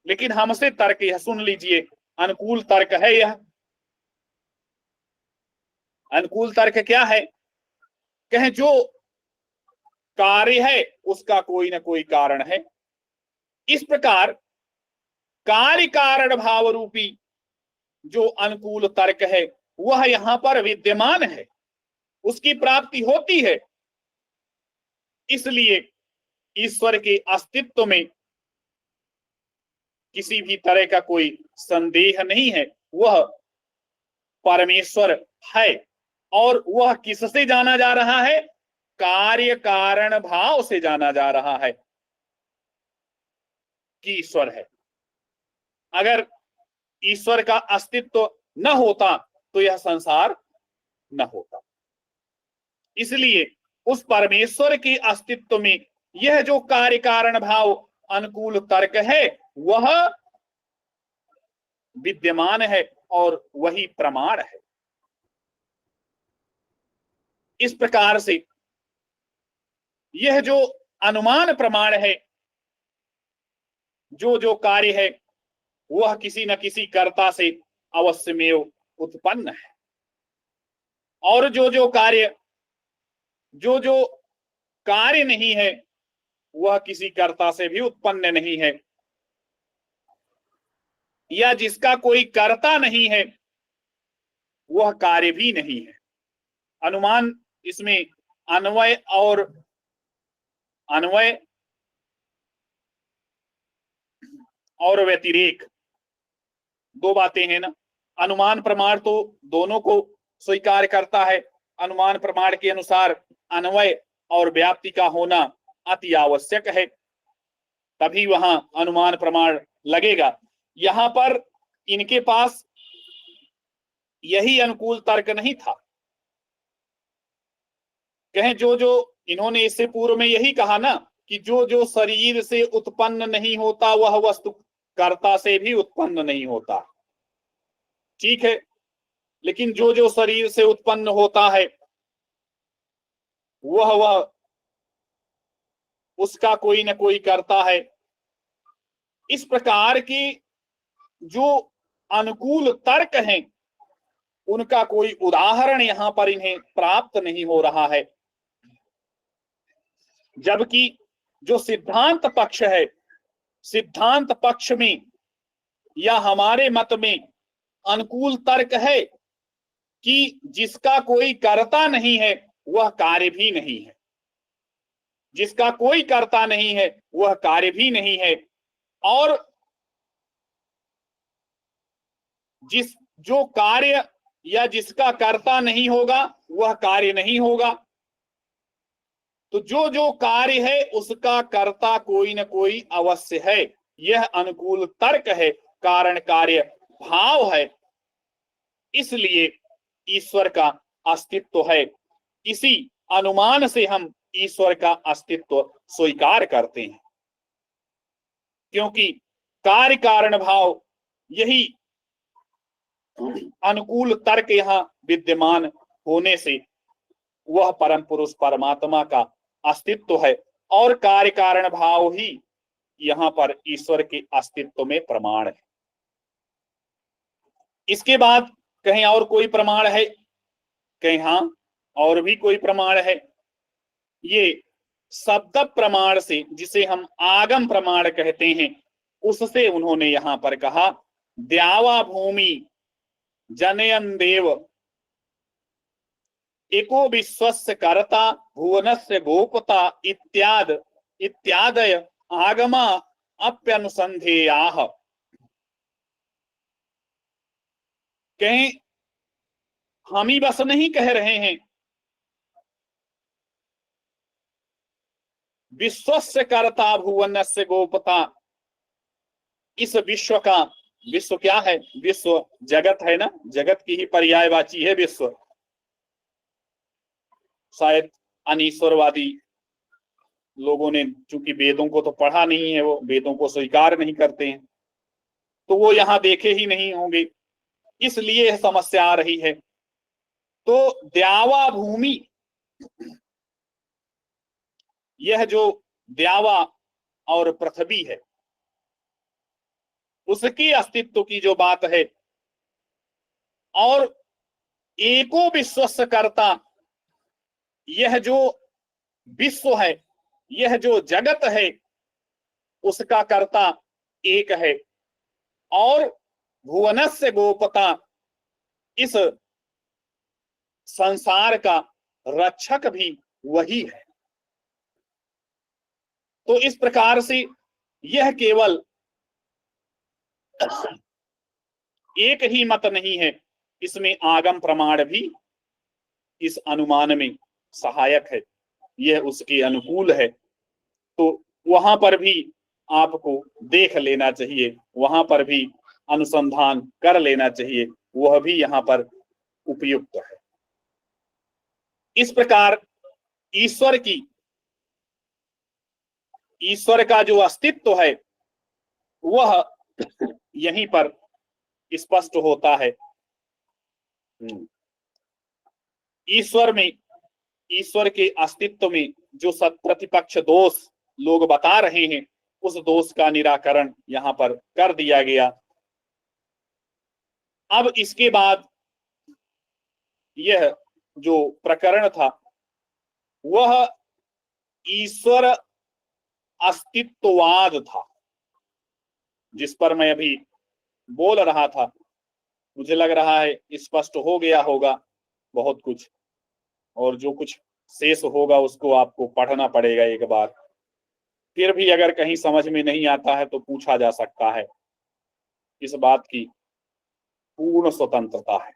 Speaker 2: लेकिन हमसे तर्क यह सुन लीजिए, अनुकूल तर्क है यह। अनुकूल तर्क क्या है? कहें जो कार्य है उसका कोई ना कोई कारण है। इस प्रकार कार्य कारण भाव रूपी जो अनुकूल तर्क है वह यहां पर विद्यमान है, उसकी प्राप्ति होती है। इसलिए ईश्वर के अस्तित्व में किसी भी तरह का कोई संदेह नहीं है, वह परमेश्वर है। और वह किससे जाना जा रहा है? कार्य कारण भाव से जाना जा रहा है कि ईश्वर है। अगर ईश्वर का अस्तित्व न होता तो यह संसार न होता। इसलिए उस परमेश्वर के अस्तित्व में यह जो कार्य कारण भाव अनुकूल तर्क है वह विद्यमान है और वही प्रमाण है। इस प्रकार से यह जो अनुमान प्रमाण है, जो जो कार्य है वह किसी न किसी कर्ता से अवश्यमेव उत्पन्न है, और जो जो कार्य नहीं है वह किसी कर्ता से भी उत्पन्न नहीं है, या जिसका कोई कर्ता नहीं है वह कार्य भी नहीं है। अनुमान, इसमें अन्वय और व्यतिरेक दो बातें हैं ना। अनुमान प्रमाण तो दोनों को स्वीकार करता है। अनुमान प्रमाण के अनुसार अन्वय और व्याप्ति का होना अति आवश्यक है, तभी वहां अनुमान प्रमाण लगेगा। यहां पर इनके पास यही अनुकूल तर्क नहीं था। कहें जो जो इन्होंने इससे पूर्व में यही कहा ना कि जो जो शरीर से उत्पन्न नहीं होता वह वस्तु कर्ता से भी उत्पन्न नहीं होता। ठीक है, लेकिन जो जो शरीर से उत्पन्न होता है वह उसका कोई न कोई कर्ता है। इस प्रकार की जो अनुकूल तर्क हैं उनका कोई उदाहरण यहां पर इन्हें प्राप्त नहीं हो रहा है। जबकि जो सिद्धांत पक्ष है, सिद्धांत पक्ष में या हमारे मत में अनुकूल तर्क है कि जिसका कोई कर्ता नहीं है वह कार्य भी नहीं है, जिसका कोई कर्ता नहीं है वह कार्य भी नहीं है, और जो कार्य या जिसका कर्ता नहीं होगा वह कार्य नहीं होगा। तो जो जो कार्य है उसका कर्ता कोई न कोई अवश्य है। यह अनुकूल तर्क है, कारण कार्य भाव है। इसलिए ईश्वर का अस्तित्व है। इसी अनुमान से हम ईश्वर का अस्तित्व स्वीकार करते हैं, क्योंकि कार्य कारण भाव यही अनुकूल तर्क यहां विद्यमान होने से वह परम पुरुष परमात्मा का अस्तित्व है, और कार्य कारण भाव ही यहां पर ईश्वर के अस्तित्व में प्रमाण है। इसके बाद कहीं और कोई प्रमाण है? कहीं हां, और भी कोई प्रमाण है। ये शब्द प्रमाण से, जिसे हम आगम प्रमाण कहते हैं, उससे उन्होंने यहां पर कहा द्यावा भूमि जनयन देव एको विश्वस्य कर्ता भुवनस्य गोपता इत्यादय आगमा अप्यनुसंधेयाः। कहीं हम ही बस नहीं कह रहे हैं, विश्वस्य कर्ता भुवनस्य गोपता, इस विश्व का, विश्व क्या है? विश्व जगत है ना, जगत की ही पर्यायवाची है विश्व। शायद अनीश्वरवादी लोगों ने चूंकि वेदों को तो पढ़ा नहीं है, वो वेदों को स्वीकार नहीं करते हैं, तो वो यहां देखे ही नहीं होंगे, इसलिए समस्या आ रही है। तो द्यावा भूमि, यह जो द्यावा और पृथ्वी है, उसके अस्तित्व की जो बात है, और एको विश्वस्य कर्ता, यह जो विश्व है, यह जो जगत है, उसका कर्ता एक है, और भुवनस्य गोपता, इस संसार का रक्षक भी वही है। तो इस प्रकार से यह केवल एक ही मत नहीं है, इसमें आगम प्रमाण भी इस अनुमान में सहायक है, यह उसके अनुकूल है। तो वहां पर भी आपको देख लेना चाहिए, वहां पर भी अनुसंधान कर लेना चाहिए, वह भी यहाँ पर उपयुक्त है। इस प्रकार ईश्वर का जो अस्तित्व है वह यहीं पर स्पष्ट होता है। ईश्वर के अस्तित्व में जो प्रतिपक्ष दोष लोग बता रहे हैं, उस दोष का निराकरण यहां पर कर दिया गया। अब इसके बाद यह जो प्रकरण था वह ईश्वर अस्तित्ववाद था, जिस पर मैं अभी बोल रहा था। मुझे लग रहा है स्पष्ट हो गया होगा बहुत कुछ, और जो कुछ शेष होगा उसको आपको पढ़ना पड़ेगा एक बार। फिर भी अगर कहीं समझ में नहीं आता है तो पूछा जा सकता है, इस बात की पूर्ण स्वतंत्रता है।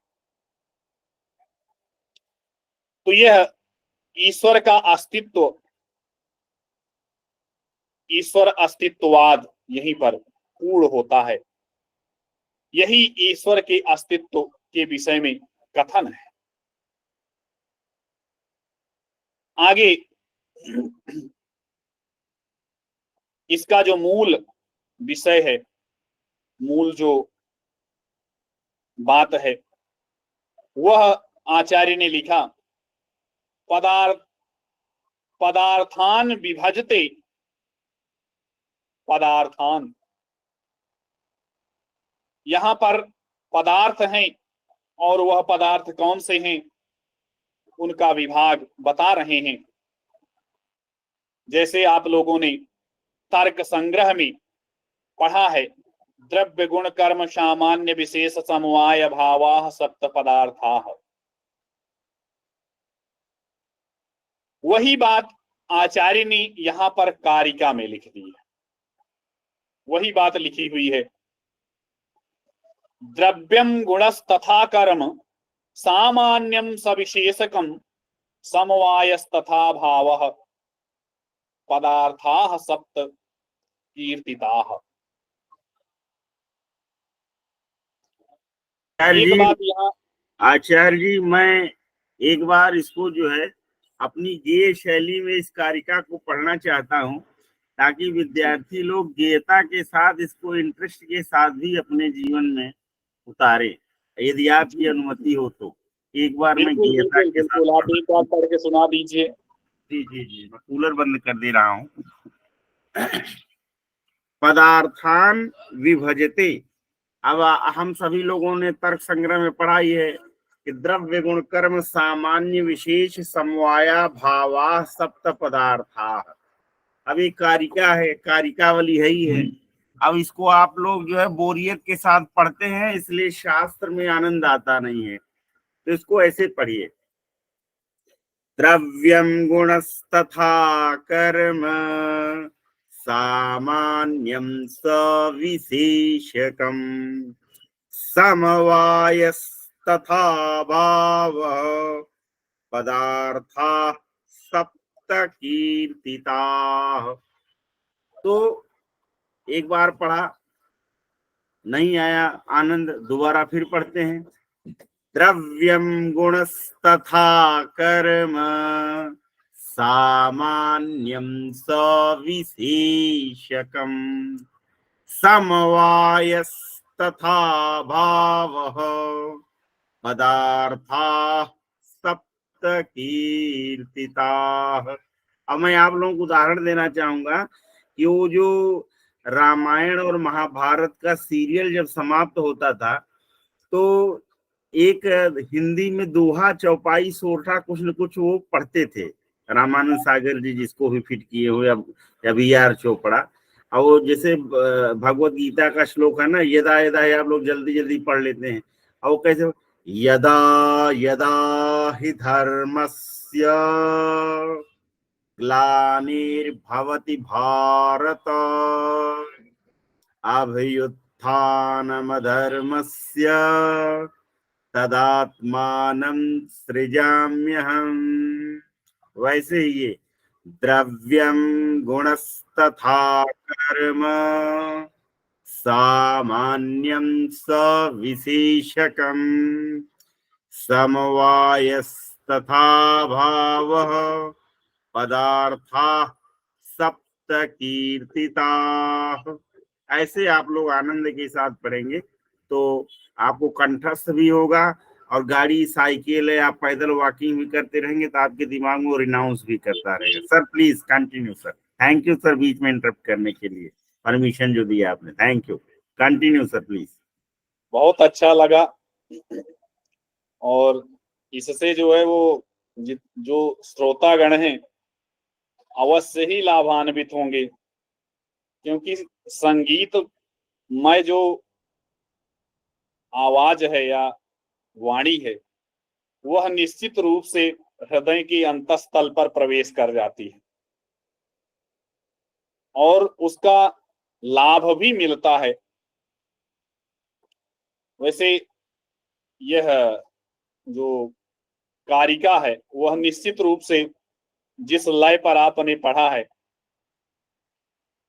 Speaker 2: तो यह ईश्वर का अस्तित्व, ईश्वर अस्तित्ववाद यहीं पर पूर्ण होता है। यही ईश्वर के अस्तित्व के विषय में कथन है। आगे इसका जो मूल विषय है, मूल जो बात है, वह आचार्य ने लिखा, पदार्थान विभजते पदार्थान। यहां पर पदार्थ हैं, और वह पदार्थ कौन से हैं उनका विभाग बता रहे हैं। जैसे आप लोगों ने तर्क संग्रह में पढ़ा है, द्रव्य गुण कर्म सामान्य विशेष समवाय भावाः सप्त पदार्थाः। वही बात आचार्य ने यहां पर कारिका में लिख दी है, वही बात लिखी हुई है। द्रव्यम गुणस्तथा कर्म सामान्यम सविशेषकम समवायस्तथा भावः पदार्थाः सप्त कीर्तिताः। एक बात यहाँ
Speaker 1: आचार्य जी, मैं एक बार इसको जो है अपनी गेय शैली में इस कारिका को पढ़ना चाहता हूँ, ताकि विद्यार्थी लोग गेयता के साथ इसको इंटरेस्ट के साथ भी अपने जीवन में उतारे। यदि आपकी अनुमति हो तो एक बार मैं गेयता के साथ
Speaker 2: बिल्कुल आप एक बार पढ़ के सुना दीजिए।
Speaker 1: जी जी जी, मैं कूलर बंद कर दे रहा हूँ। पदार्थान विभजते। अब हम सभी लोगों ने तर्क संग्रह में पढ़ा ही है कि द्रव्य गुण कर्म सामान्य विशेष समवाया भावा सप्त पदार्था। अब ये कारिका है, कारिकावली है ही है। अब इसको आप लोग जो है बोरियत के साथ पढ़ते हैं, इसलिए शास्त्र में आनंद आता नहीं है। तो इसको ऐसे पढ़िए, द्रव्यम गुणस्तथा कर्म सामान्यम सविशेषकम समवायस्तथा भावः पदार्था सप्त कीर्तिताः। तो एक बार पढ़ा, नहीं आया आनंद, दोबारा फिर पढ़ते हैं। द्रव्यम गुणस्तथा कर्म सामान्यम सविशेषकम समवायस्तथा भावः पदार्था सप्त कीर्तिताः। अब मैं आप लोगों को उदाहरण देना चाहूंगा कि वो जो रामायण और महाभारत का सीरियल जब समाप्त होता था तो एक हिंदी में दोहा चौपाई सोरठा कुछ न कुछ वो पढ़ते थे, रामानंद सागर जी जिसको भी फिट किए हुए, अब आर चोपड़ा। और वो जैसे भगवत गीता का श्लोक है ना, यदा यदा, आप लोग जल्दी जल्दी पढ़ लेते हैं। और वो कैसे, यदा यदा हि धर्मस्य ग्लानिर्भवति भारत अभ्युत्थानमधर्मस्य तदात्मानं सृजाम्यहम्। वैसे ही ये द्रव्यम गुणस्तथा कर्म सामान्यं सविशेषकम् समवायस्तथा भावः पदार्था सप्त कीर्तिताः। ऐसे आप लोग आनंद के साथ पढ़ेंगे तो आपको कंठस्थ भी होगा, और गाड़ी साइकिल है, आप पैदल वॉकिंग भी करते रहेंगे तो आपके दिमाग में रिनाउंस भी करता रहेगा। Sir please continue sir. Thank you sir बीच में इंटरप्ट करने के लिए, परमिशन जो दिया आपने, thank you. Continue sir please.
Speaker 2: बहुत अच्छा लगा, और इससे जो है वो जो श्रोतागण हैं अवश्य ही लाभान्वित होंगे, क्योंकि संगीत में जो आवाज है या वाणी है वह निश्चित रूप से हृदय के अंतस्थल पर प्रवेश कर जाती है और उसका लाभ भी मिलता है। वैसे यह जो कारिका है वह निश्चित रूप से जिस लय पर आपने पढ़ा है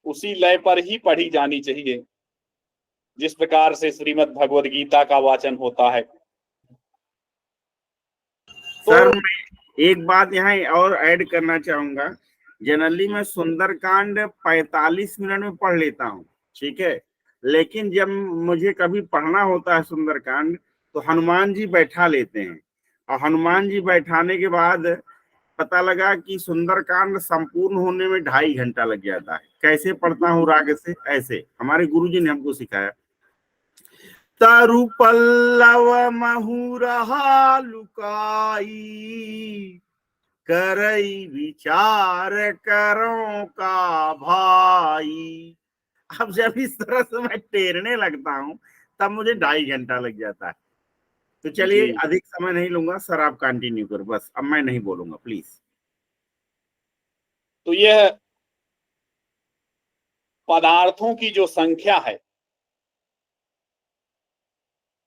Speaker 2: उसी लय पर ही पढ़ी जानी चाहिए, जिस प्रकार से श्रीमद् भगवद गीता का वाचन होता है।
Speaker 1: सर मैं एक बात यहाँ और ऐड करना चाहूंगा। जनरली मैं सुंदरकांड 45 मिनट में पढ़ लेता हूँ, ठीक है, लेकिन जब मुझे कभी पढ़ना होता है सुंदरकांड तो हनुमान जी बैठा लेते हैं, और हनुमान जी बैठाने के बाद पता लगा कि सुंदरकांड संपूर्ण होने में 2.5 घंटा लग जाता है। कैसे पढ़ता हूँ राग से, ऐसे हमारे गुरुजी ने हमको सिखाया। तरु पल्लव महुरहा लुकाई करई विचार करो का भाई। अब जब इस तरह से मैं टेरने लगता हूँ तब मुझे 2.5 घंटा लग जाता है। तो चलिए अधिक समय नहीं लूंगा सर, आप कंटिन्यू करो बस, अब मैं नहीं बोलूंगा प्लीज।
Speaker 2: तो यह पदार्थों की जो संख्या है,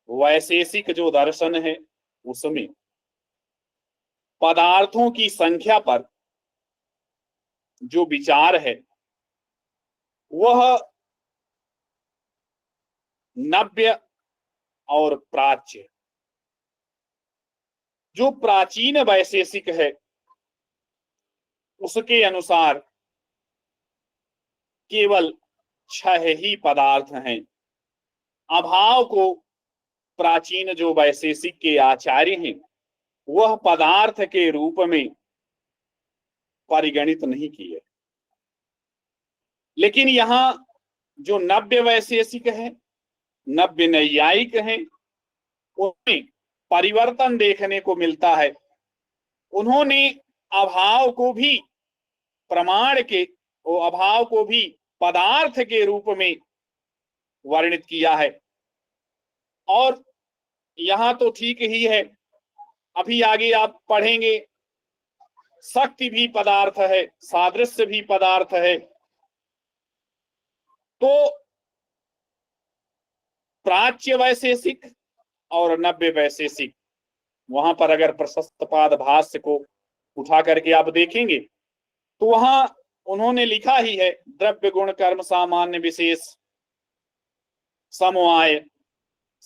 Speaker 2: वैशेषिक जो दर्शन है उसमें पदार्थों की संख्या पर जो विचार है वह नव्य और प्राच्य, जो प्राचीन वैशेषिक है उसके अनुसार केवल 6 ही पदार्थ हैं। अभाव को प्राचीन जो वैशेषिक के आचार्य हैं वह पदार्थ के रूप में परिगणित नहीं किए, लेकिन यहां जो नव्य वैशेषिक है, नव्य नैयायिक है, उनमें परिवर्तन देखने को मिलता है। उन्होंने अभाव को भी प्रमाण के, वो अभाव को भी पदार्थ के रूप में वर्णित किया है। और यहां तो ठीक ही है, अभी आगे आप पढ़ेंगे शक्ति भी पदार्थ है, सादृश्य भी पदार्थ है। तो प्राच्य वैशेषिक और नव्य वैशेषिक, वहां पर अगर प्रशस्त पाद भाष्य को उठा करके आप देखेंगे तो वहां उन्होंने लिखा ही है, द्रव्य गुण कर्म सामान्य विशेष समवाय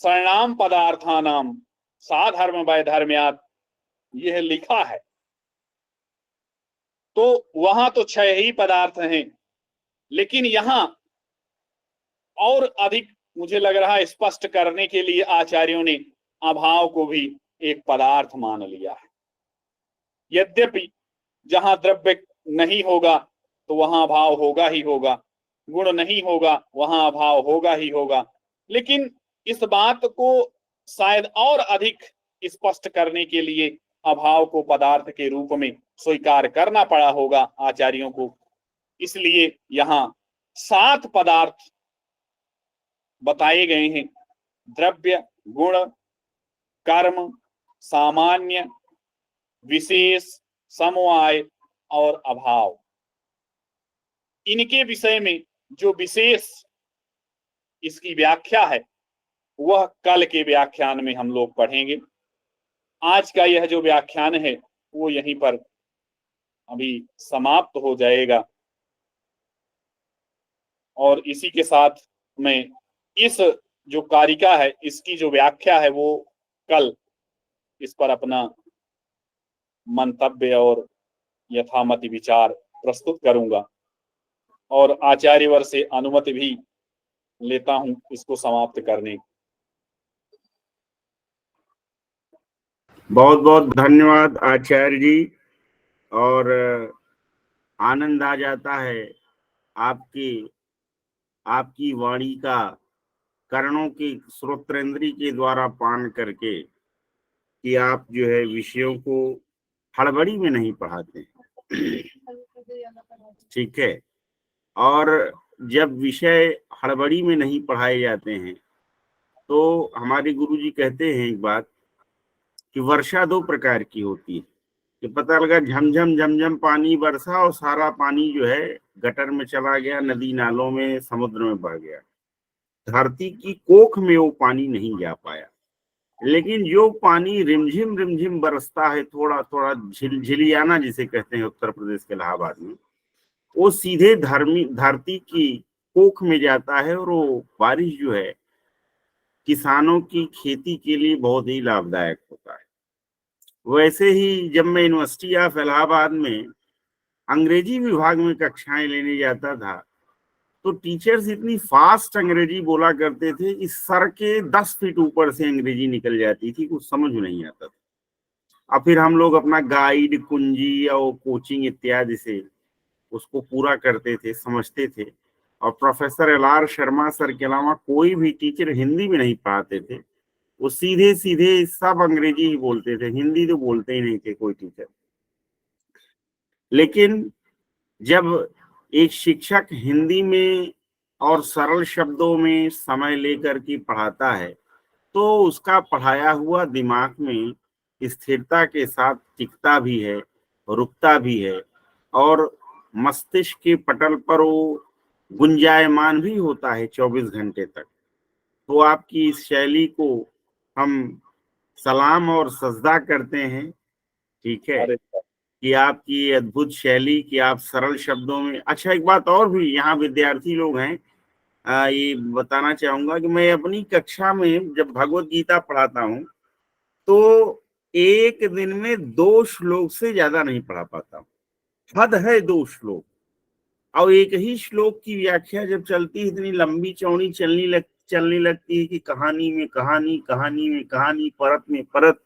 Speaker 2: सर्णाम पदार्थानाम साधर्म वैधर्म्यात्, यह लिखा है। तो वहां तो 6 ही पदार्थ हैं, लेकिन यहां और अधिक मुझे लग रहा है स्पष्ट करने के लिए आचार्यों ने अभाव को भी एक पदार्थ मान लिया है। यद्यपि जहां द्रव्य नहीं होगा तो वहां अभाव होगा ही होगा, गुण नहीं होगा वहां अभाव होगा ही होगा। लेकिन इस बात को शायद और अधिक स्पष्ट करने के लिए अभाव को पदार्थ के रूप में स्वीकार करना पड़ा होगा आचार्यों को। इसलिए यहाँ 7 पदार्थ बताए गए हैं: द्रव्य, गुण, कर्म, सामान्य, विशेष, समवाय और अभाव। इनके विषय में जो विशेष इसकी व्याख्या है वह कल के व्याख्यान में हम लोग पढ़ेंगे। आज का यह जो व्याख्यान है वो यहीं पर अभी समाप्त हो जाएगा और इसी के साथ मैं इस जो कारिका है इसकी जो व्याख्या है वो कल इस पर अपना मंतव्य और यथामति विचार प्रस्तुत करूंगा और आचार्यवर से अनुमति भी लेता हूं इसको समाप्त करने।
Speaker 1: बहुत बहुत धन्यवाद आचार्य जी। और आनंद आ जाता है आपकी वाणी का कर्णों की श्रोत्रेंद्री के द्वारा पान करके, कि आप जो है विषयों को हड़बड़ी में नहीं पढ़ाते हैं। ठीक है। और जब विषय हड़बड़ी में नहीं पढ़ाए जाते हैं तो हमारे गुरुजी कहते हैं एक बात कि वर्षा 2 प्रकार की होती है। कि पता लगा झमझम झमझम पानी बरसा और सारा पानी जो है गटर में चला गया, नदी नालों में, समुद्र में बह गया, धरती की कोख में वो पानी नहीं जा पाया। लेकिन जो पानी रिमझिम रिमझिम बरसता है, थोड़ा थोड़ा झिलझिलियाना जिसे कहते हैं उत्तर प्रदेश के इलाहाबाद में, वो सीधे धरती की कोख में जाता है और वो बारिश जो है किसानों की खेती के लिए बहुत ही लाभदायक होता है। वैसे ही जब मैं यूनिवर्सिटी ऑफ इलाहाबाद में अंग्रेजी विभाग में कक्षाएं लेने जाता था तो टीचर्स इतनी फास्ट अंग्रेजी बोला करते थे कि सर के 10 फीट ऊपर से अंग्रेजी निकल जाती थी, कुछ समझ नहीं आता था। और फिर हम लोग अपना गाइड, कुंजी और कोचिंग इत्यादि से उसको पूरा करते थे, समझते थे। और प्रोफेसर LR शर्मा सर के अलावा कोई भी टीचर हिंदी में नहीं पढ़ाते थे। वो सीधे सीधे सब अंग्रेजी ही बोलते थे, हिंदी तो बोलते ही नहीं थे कोई टीचर। लेकिन जब एक शिक्षक हिंदी में और सरल शब्दों में समय लेकर के पढ़ाता है तो उसका पढ़ाया हुआ दिमाग में स्थिरता के साथ टिकता भी है, रुकता भी है और मस्तिष्क के पटल पर वो गुंजायमान भी होता है 24 घंटे तक। तो आपकी इस शैली को हम सलाम और सजदा करते हैं। ठीक है।
Speaker 2: अरे
Speaker 1: कि आपकी ये अद्भुत शैली, कि आप सरल शब्दों में। अच्छा, एक बात और भी, यहाँ विद्यार्थी लोग हैं, ये बताना चाहूंगा कि मैं अपनी कक्षा में जब भगवत गीता पढ़ाता हूँ तो एक दिन में 2 श्लोक से ज्यादा नहीं पढ़ा पाता हूँ। हद है 2 श्लोक। और एक ही श्लोक की व्याख्या जब चलती है इतनी लंबी चौड़ी चलने लगती है कि कहानी में कहानी, कहानी में कहानी, परत में परत।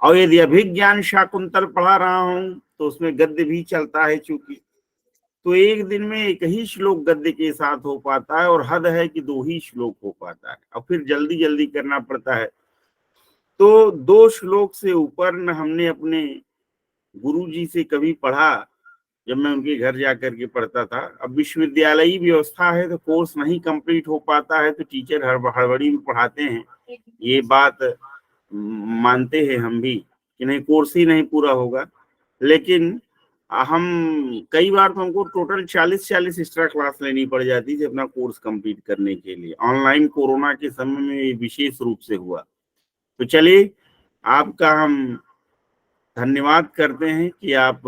Speaker 1: और यदि अभिज्ञान शाकुंतल पढ़ा रहा हूं तो उसमें गद्य भी चलता है चूंकि, तो एक दिन में एक ही श्लोक गद्य के साथ हो पाता है और हद है कि 2 ही श्लोक हो पाता है और फिर जल्दी जल्दी करना पड़ता है। तो 2 श्लोक से ऊपर न हमने अपने गुरुजी से कभी पढ़ा जब मैं उनके घर जाकर के पढ़ता था। अब विश्वविद्यालयी व्यवस्था है तो कोर्स नहीं कंप्लीट हो पाता है तो टीचर हड़बड़ी में पढ़ाते हैं, ये बात मानते हैं हम भी कि नहीं कोर्स ही नहीं पूरा होगा। लेकिन हम कई बार तो हमको टोटल 40 एक्स्ट्रा क्लास लेनी पड़ जाती थी अपना कोर्स कंप्लीट करने के लिए। ऑनलाइन कोरोना के समय में विशेष रूप से हुआ। तो चलिए, आपका हम धन्यवाद करते हैं कि आप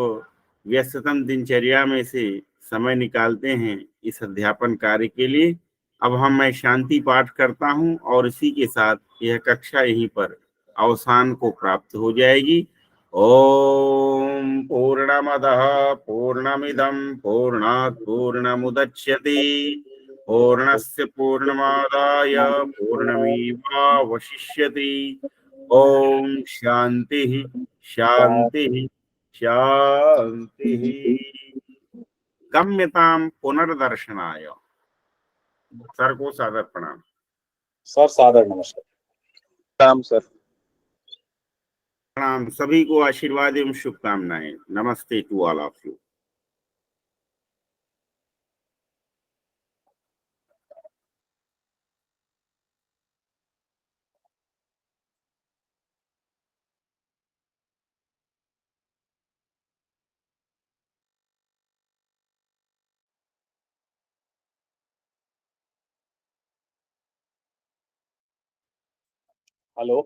Speaker 1: व्यस्ततम दिनचर्या में से समय निकालते हैं इस अध्यापन कार्य के लिए। अब मैं शांति पाठ करता हूं और इसी के साथ यह कक्षा यहीं पर अवसान को प्राप्त हो जाएगी। ओम पूर्णमदः पूर्णमिदं पूर्णात् पूर्णमुदच्यते पूर्णस्य पूर्णमादाय पूर्णमेवावशिष्यते। ओम शांति शांति शांति। गम्यताम पुनर्दर्शनाय। सर को सादर प्रणाम।
Speaker 2: सर सादर नमस्कार।
Speaker 3: राम सर।
Speaker 1: प्रणाम। सभी को आशीर्वाद एवं शुभकामनाएं। Namaste to all of you.
Speaker 2: Hello.